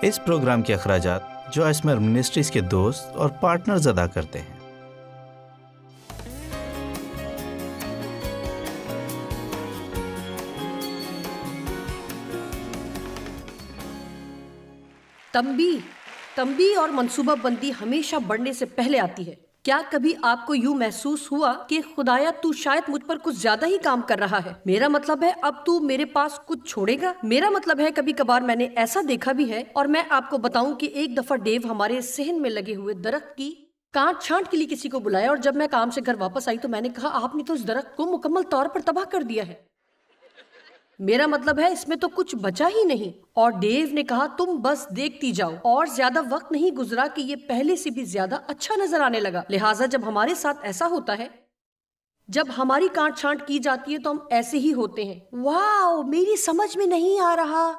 اس programme کے اخراجات جو اسمر منسٹریز کے دوست اور پارٹنرز ادا کرتے ہیں۔ تنبیہ اور منصوبہ بندی ہمیشہ بڑھنے سے پہلے آتی ہے۔ کیا کبھی آپ کو یوں محسوس ہوا کہ خدایا تو شاید مجھ پر کچھ زیادہ ہی کام کر رہا ہے، میرا مطلب ہے اب تو میرے پاس کچھ چھوڑے گا؟ میرا مطلب ہے کبھی کبھار میں نے ایسا دیکھا بھی ہے، اور میں آپ کو بتاؤں کہ ایک دفعہ ڈیو ہمارے صحن میں لگے ہوئے درخت کی کانٹ چھانٹ کے لیے کسی کو بلایا، اور جب میں کام سے گھر واپس آئی تو میں نے کہا آپ نے تو اس درخت کو مکمل طور پر تباہ کر دیا ہے، میرا مطلب ہے اس میں تو کچھ بچا ہی نہیں۔ اور ڈیو نے کہا تم بس دیکھتی جاؤ، اور زیادہ وقت نہیں گزرا کہ یہ پہلے سے بھی زیادہ اچھا نظر آنے لگا۔ لہٰذا جب ہمارے ساتھ ایسا ہوتا ہے، جب ہماری کانٹ چھانٹ کی جاتی ہے تو ہم ایسے ہی ہوتے ہیں، واو میری سمجھ میں نہیں آ رہا،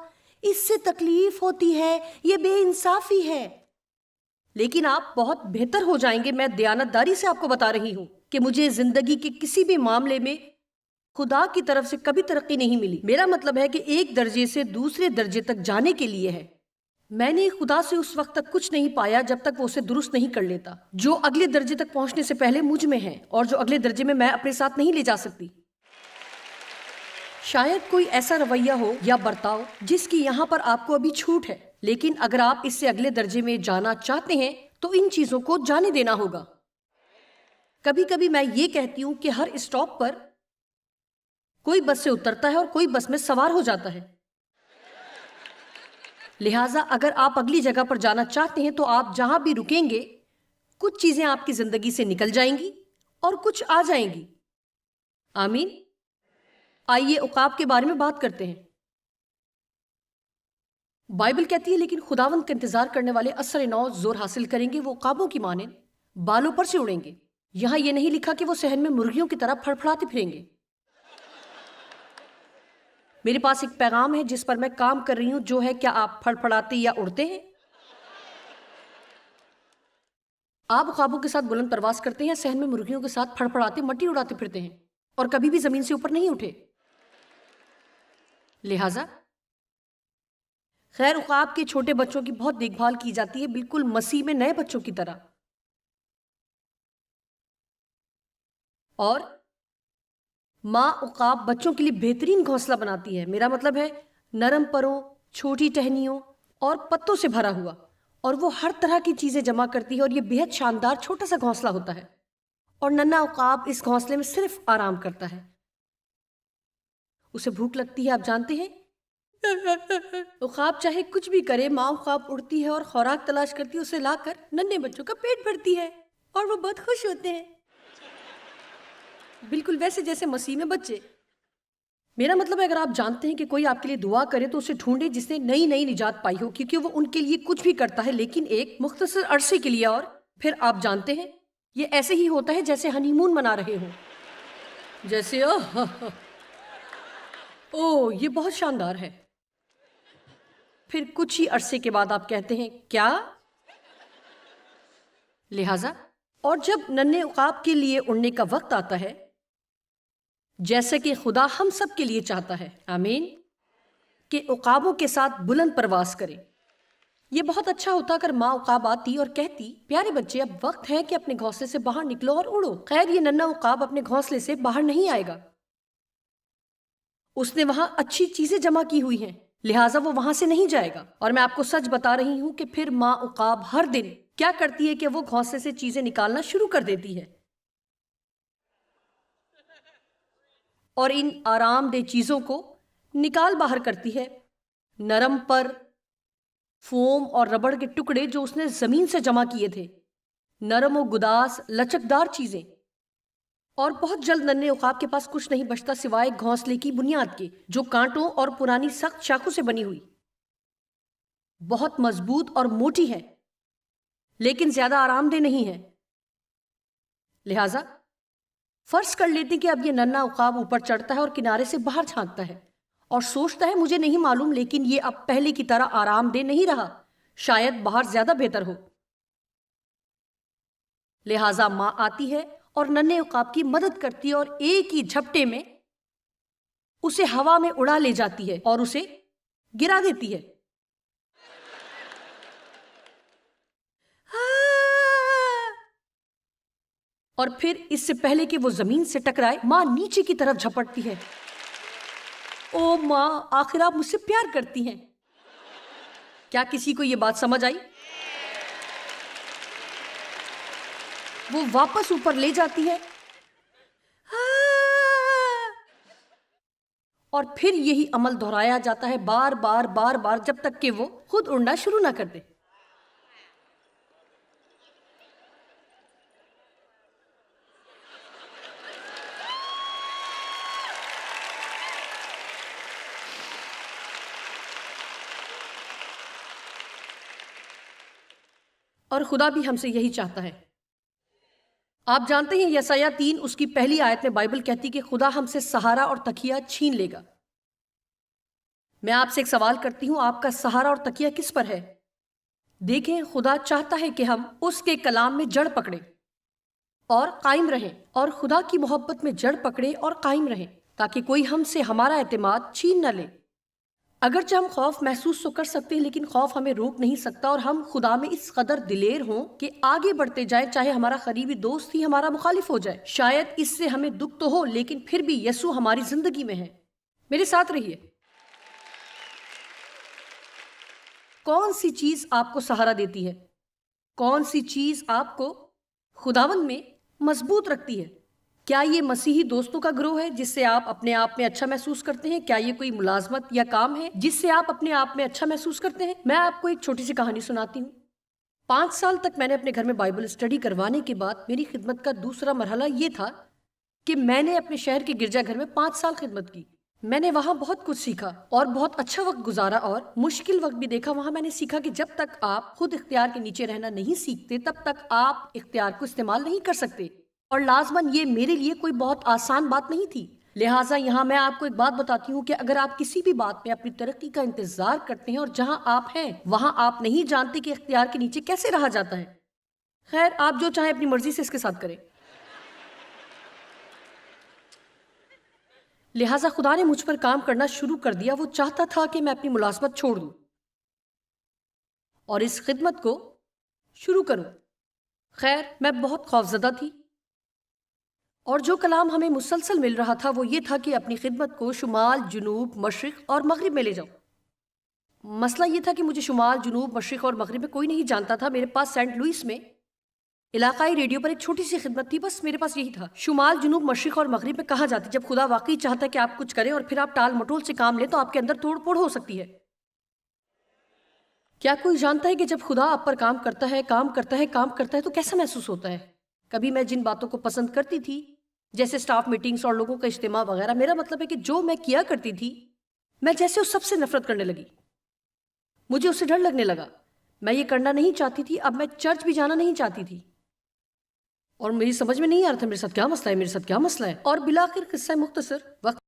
اس سے تکلیف ہوتی ہے، یہ بے انصافی ہے۔ لیکن آپ بہت بہتر ہو جائیں گے، میں دیانتداری سے آپ کو بتا رہی ہوں کہ مجھے زندگی کے کسی بھی معاملے میں خدا کی طرف سے کبھی ترقی نہیں ملی۔ میرا مطلب ہے کہ ایک درجے سے دوسرے درجے تک جانے کے لیے ہے۔ میں نے خدا سے اس وقت تک کچھ نہیں پایا جب تک وہ اسے درست نہیں کر لیتا، جو اگلے درجے تک پہنچنے سے پہلے مجھ میں ہے، اور جو اگلے درجے میں اپنے ساتھ نہیں لے جا سکتی۔ شاید کوئی ایسا رویہ ہو یا برتاؤ جس کی یہاں پر آپ کو ابھی چھوٹ ہے، لیکن اگر آپ اس سے اگلے درجے میں جانا چاہتے ہیں تو ان چیزوں کو جانے دینا ہوگا۔ کبھی کبھی میں یہ کہتی ہوں کہ ہر اسٹاپ پر کوئی بس سے اترتا ہے اور کوئی بس میں سوار ہو جاتا ہے، لہٰذا اگر آپ اگلی جگہ پر جانا چاہتے ہیں تو آپ جہاں بھی رکیں گے کچھ چیزیں آپ کی زندگی سے نکل جائیں گی اور کچھ آ جائیں گی۔ آمین۔ آئیے عقاب کے بارے میں بات کرتے ہیں۔ بائبل کہتی ہے لیکن خداوند کا انتظار کرنے والے اثر نو زور حاصل کریں گے، وہ عقابوں کی مانند بالوں پر سے اڑیں گے۔ یہاں یہ نہیں لکھا کہ وہ صحن میں مرغیوں کی طرح پھڑپھڑاتے پھریں گے۔ میرے پاس ایک پیغام ہے جس پر میں کام کر رہی ہوں، جو ہے کیا آپ پھڑپھڑاتے یا اڑتے ہیں؟ آپ عقابوں کے ساتھ بلند پرواز کرتے ہیں یا صحن میں مرغیوں کے ساتھ پھڑپھڑاتے مٹی اڑاتے پھرتے ہیں اور کبھی بھی زمین سے اوپر نہیں اٹھے؟ لہٰذا خیر عقاب کے چھوٹے بچوں کی بہت دیکھ بھال کی جاتی ہے، بالکل مسیح میں نئے بچوں کی طرح۔ اور ماں عقاب بچوں کے لیے بہترین گھونسلہ بناتی ہے، میرا مطلب ہے نرم پروں، چھوٹی ٹہنیوں اور پتوں سے بھرا ہوا، اور وہ ہر طرح کی چیزیں جمع کرتی ہے، اور یہ بہت شاندار چھوٹا سا گھونسلہ ہوتا ہے، اور ننھا عقاب اس گھونسلے میں صرف آرام کرتا ہے۔ اسے بھوک لگتی ہے، آپ جانتے ہیں، عقاب چاہے کچھ بھی کرے، ماں عقاب اڑتی ہے اور خوراک تلاش کرتی ہے، اسے لا کر ننھے بچوں کا پیٹ بھرتی ہے اور وہ بہت خوش ہوتے ہیں، بالکل ویسے جیسے مسیح میں بچے۔ میرا مطلب ہے اگر آپ جانتے ہیں کہ کوئی آپ کے لیے دعا کرے تو اسے ڈھونڈے جس نے نئی نجات پائی ہو، کیونکہ وہ ان کے لیے کچھ بھی کرتا ہے لیکن ایک مختصر عرصے کے لیے، اور پھر آپ جانتے ہیں یہ ایسے ہی ہوتا ہے جیسے ہنی مون منا رہے ہوں، جیسے اوہ یہ بہت شاندار ہے، پھر کچھ ہی عرصے کے بعد آپ کہتے ہیں کیا؟ لہٰذا اور جب ننھے عقاب کے لیے اڑنے کا وقت آتا ہے، جیسے کہ خدا ہم سب کے لیے چاہتا ہے، آمین، کہ عقابوں کے ساتھ بلند پرواز کریں، یہ بہت اچھا ہوتا اگر ماں عقاب آتی اور کہتی پیارے بچے اب وقت ہے کہ اپنے گھونسلے سے باہر نکلو اور اڑو۔ خیر یہ ننھا عقاب اپنے گھونسلے سے باہر نہیں آئے گا، اس نے وہاں اچھی چیزیں جمع کی ہوئی ہیں، لہٰذا وہ وہاں سے نہیں جائے گا۔ اور میں آپ کو سچ بتا رہی ہوں کہ پھر ماں عقاب ہر دن کیا کرتی ہے کہ وہ گھونسلے سے چیزیں نکالنا شروع کر دیتی ہے، اور ان آرام دہ چیزوں کو نکال باہر کرتی ہے، نرم پر، فوم اور ربڑ کے ٹکڑے جو اس نے زمین سے جمع کیے تھے، نرم و گداس لچکدار چیزیں، اور بہت جلد ننھے عقاب کے پاس کچھ نہیں بچتا سوائے گھونسلے کی بنیاد کے، جو کانٹوں اور پرانی سخت شاخوں سے بنی ہوئی، بہت مضبوط اور موٹی ہے لیکن زیادہ آرام دہ نہیں ہے۔ لہٰذا فرض کر لیتے کہ اب یہ ننھا عقاب اوپر چڑھتا ہے اور کنارے سے باہر جھانکتا ہے اور سوچتا ہے مجھے نہیں معلوم، لیکن یہ اب پہلے کی طرح آرام دہ نہیں رہا، شاید باہر زیادہ بہتر ہو۔ لہٰذا ماں آتی ہے اور ننھے عقاب کی مدد کرتی ہے اور ایک ہی جھپٹے میں اسے ہوا میں اڑا لے جاتی ہے اور اسے گرا دیتی ہے۔ اور پھر اس سے پہلے کہ وہ زمین سے ٹکرائے ماں نیچے کی طرف جھپٹتی ہے. او ماں، آخر آپ مجھ سے پیار کرتی ہیں. کیا کسی کو یہ بات سمجھ آئی؟ وہ واپس اوپر لے جاتی ہے اور پھر یہی عمل دہرایا جاتا ہے بار بار بار بار جب تک کہ وہ خود اڑنا شروع نہ کر دے. اور خدا بھی ہم سے یہی چاہتا ہے. آپ جانتے ہیں یسایہ 3 اس کی پہلی آیت میں بائبل کہتی کہ خدا ہم سے سہارا اور تکیہ چھین لے گا. میں آپ سے ایک سوال کرتی ہوں، آپ کا سہارا اور تکیہ کس پر ہے؟ دیکھیں، خدا چاہتا ہے کہ ہم اس کے کلام میں جڑ پکڑیں اور قائم رہیں، اور خدا کی محبت میں جڑ پکڑیں اور قائم رہیں تاکہ کوئی ہم سے ہمارا اعتماد چھین نہ لے. اگرچہ ہم خوف محسوس تو کر سکتے ہیں، لیکن خوف ہمیں روک نہیں سکتا، اور ہم خدا میں اس قدر دلیر ہوں کہ آگے بڑھتے جائیں چاہے ہمارا قریبی دوست ہی ہمارا مخالف ہو جائے. شاید اس سے ہمیں دکھ تو ہو، لیکن پھر بھی یسوع ہماری زندگی میں ہے. میرے ساتھ رہیے. کون سی چیز آپ کو سہارا دیتی ہے؟ کون سی چیز آپ کو خداوند میں مضبوط رکھتی ہے؟ کیا یہ مسیحی دوستوں کا گروہ ہے جس سے آپ اپنے آپ میں اچھا محسوس کرتے ہیں؟ کیا یہ کوئی ملازمت یا کام ہے جس سے آپ اپنے آپ میں اچھا محسوس کرتے ہیں؟ میں آپ کو ایک چھوٹی سی کہانی سناتی ہوں. 5 سال تک میں نے اپنے گھر میں بائبل اسٹڈی کروانے کے بعد میری خدمت کا دوسرا مرحلہ یہ تھا کہ میں نے اپنے شہر کے گرجا گھر میں 5 سال خدمت کی. میں نے وہاں بہت کچھ سیکھا اور بہت اچھا وقت گزارا، اور مشکل وقت بھی دیکھا. وہاں میں نے سیکھا کہ جب تک آپ خود اختیار کے نیچے رہنا نہیں سیکھتے تب تک آپ اختیار کو استعمال نہیں کر سکتے، اور لازماً یہ میرے لیے کوئی بہت آسان بات نہیں تھی. لہٰذا یہاں میں آپ کو ایک بات بتاتی ہوں کہ اگر آپ کسی بھی بات میں اپنی ترقی کا انتظار کرتے ہیں اور جہاں آپ ہیں وہاں آپ نہیں جانتے کہ اختیار کے نیچے کیسے رہا جاتا ہے. خیر، آپ جو چاہیں اپنی مرضی سے اس کے ساتھ کریں. لہٰذا خدا نے مجھ پر کام کرنا شروع کر دیا. وہ چاہتا تھا کہ میں اپنی ملازمت چھوڑ دوں اور اس خدمت کو شروع کروں. خیر، میں بہت خوفزدہ تھی، اور جو کلام ہمیں مسلسل مل رہا تھا وہ یہ تھا کہ اپنی خدمت کو شمال، جنوب، مشرق اور مغرب میں لے جاؤ. مسئلہ یہ تھا کہ مجھے شمال، جنوب، مشرق اور مغرب میں کوئی نہیں جانتا تھا. میرے پاس سینٹ لوئس میں علاقائی ریڈیو پر ایک چھوٹی سی خدمت تھی، بس میرے پاس یہی تھا. شمال، جنوب، مشرق اور مغرب میں کہا جاتا ہے جب خدا واقعی چاہتا ہے کہ آپ کچھ کریں اور پھر آپ ٹال مٹول سے کام لیں تو آپ کے اندر توڑ پھوڑ ہو سکتی ہے. کیا کوئی جانتا ہے کہ جب خدا آپ پر کام کرتا ہے تو کیسا محسوس ہوتا ہے؟ کبھی میں جن باتوں کو پسند کرتی تھی جیسے سٹاف میٹنگز اور لوگوں کا اجتماع وغیرہ، میرا مطلب ہے کہ جو میں کیا کرتی تھی میں جیسے اس سب سے نفرت کرنے لگی. مجھے اس سے ڈر لگنے لگا. میں یہ کرنا نہیں چاہتی تھی. اب میں چرچ بھی جانا نہیں چاہتی تھی اور میری سمجھ میں نہیں آ رہا تھا میرے ساتھ کیا مسئلہ ہے. اور بالآخر قصہ مختصر، وقت